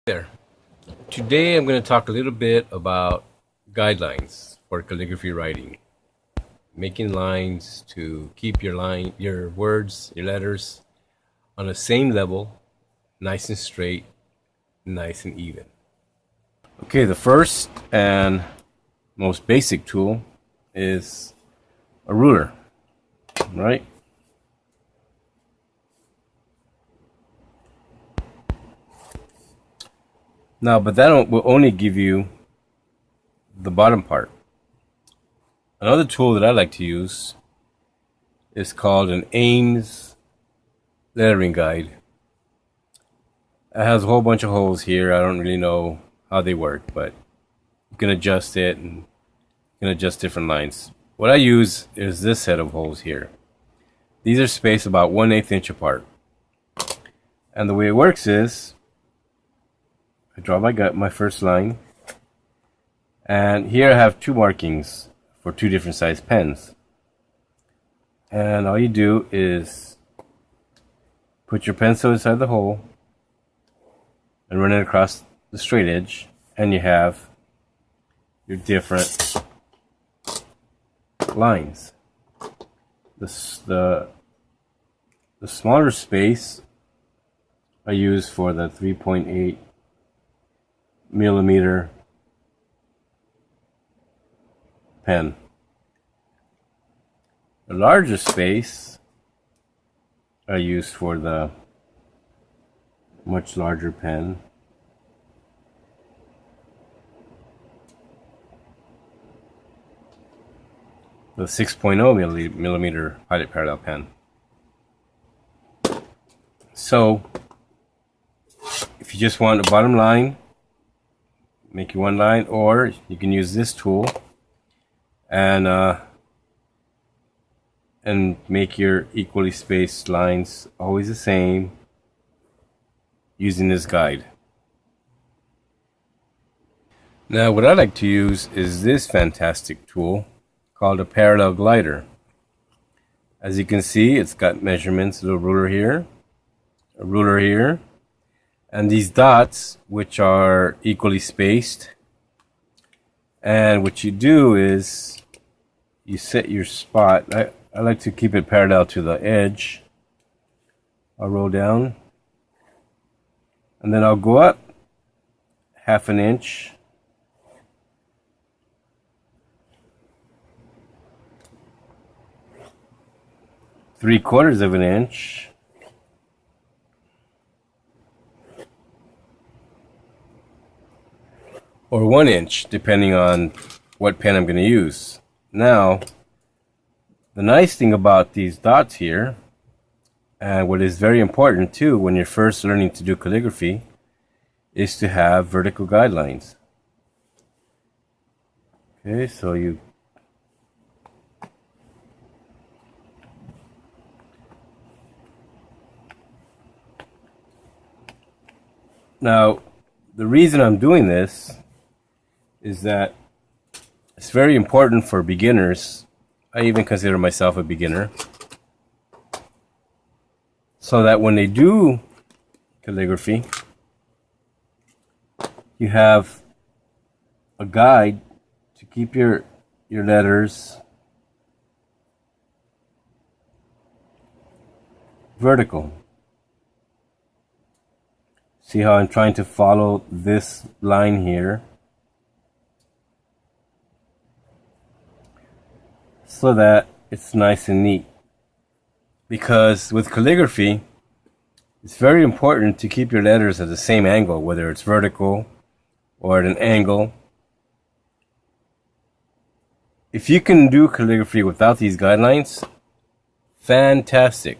There. Today I'm going to talk a little bit about guidelines for calligraphy writing. Making lines to keep your words, your letters on the same level, nice and straight, nice and even. Okay, the first and most basic tool is a ruler, right? Now, but that will only give you the bottom part. Another tool that I like to use is called an Ames lettering guide. It has a whole bunch of holes here. I don't really know how they work, but you can adjust it and you can adjust different lines. What I use is this set of holes here. These are spaced about 1/8 inch apart. And the way it works is I draw my first line, and here I have two markings for two different size pens. And all you do is put your pencil inside the hole and run it across the straight edge, and you have your different lines. The smaller space I use for the 3.8 millimeter pen. The larger space I use for the much larger pen. The 6.0 millimeter pilot parallel pen. So if you just want a bottom line, make you one line, or you can use this tool and make your equally spaced lines always the same using this guide. Now what I like to use is this fantastic tool called a parallel glider. As you can see, it's got measurements, a little ruler here, a ruler here, and these dots which are equally spaced. And what you do is you set your spot. I like to keep it parallel to the edge. I'll roll down, and then I'll go up 1/2 inch, ¾ of an inch, or 1 inch, depending on what pen I'm going to use. Now, the nice thing about these dots here, and what is very important too when you're first learning to do calligraphy, is to have vertical guidelines. Okay, so now, the reason I'm doing this is that it's very important for beginners. I even consider myself a beginner. So that when they do calligraphy, you have a guide to keep your letters vertical. See how I'm trying to follow this line here, so that it's nice and neat. Because with calligraphy, it's very important to keep your letters at the same angle, whether it's vertical or at an angle. If you can do calligraphy without these guidelines, fantastic.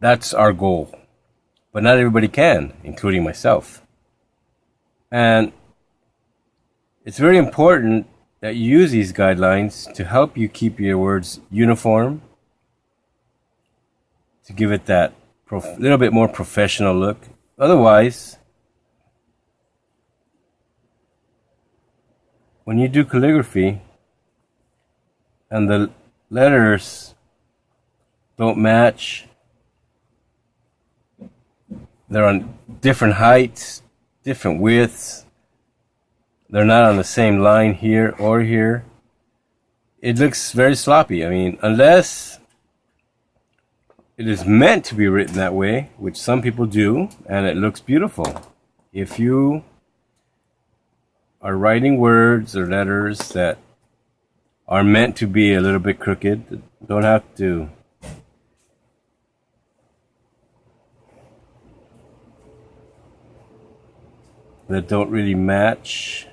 That's our goal. But not everybody can, including myself. And it's very important that you use these guidelines to help you keep your words uniform, to give it that little bit more professional look. Otherwise, when you do calligraphy and the letters don't match, they're on different heights, different widths. They're not on the same line here or here. It looks very sloppy. I mean, unless it is meant to be written that way, which some people do, and it looks beautiful. If you are writing words or letters that are meant to be a little bit crooked, don't have to that don't really match.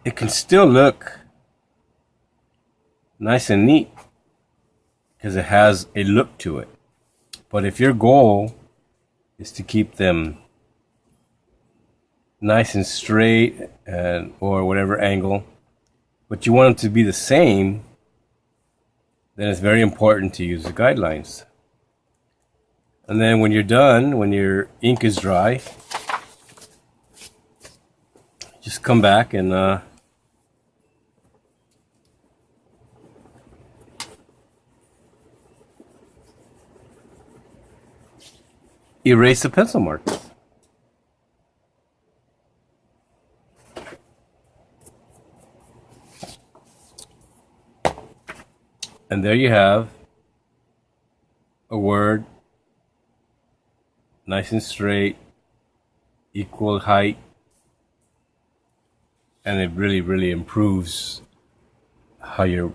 It can still look nice and neat because it has a look to it. But if your goal is to keep them nice and straight and or whatever angle, but you want them to be the same, then it's very important to use the guidelines. And then when you're done, when your ink is dry, just come back and erase the pencil marks. And there you have a word, nice and straight, equal height, and it really improves how your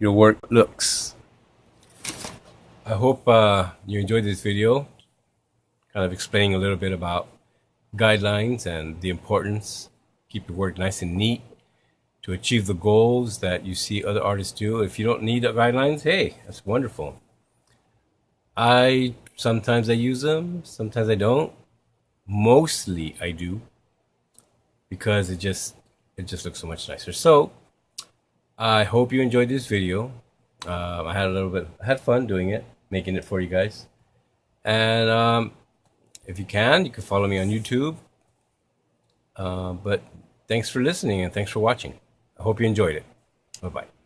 work looks. I hope you enjoyed this video, kind of explaining a little bit about guidelines and the importance. Keep your work nice and neat to achieve the goals that you see other artists do. If you don't need the guidelines, hey, that's wonderful. Sometimes I use them, sometimes I don't. Mostly I do, because it just looks so much nicer. So I hope you enjoyed this video. I had fun doing it, making it for you guys. And if you can follow me on YouTube. But thanks for listening and thanks for watching. I hope you enjoyed it. Bye-bye.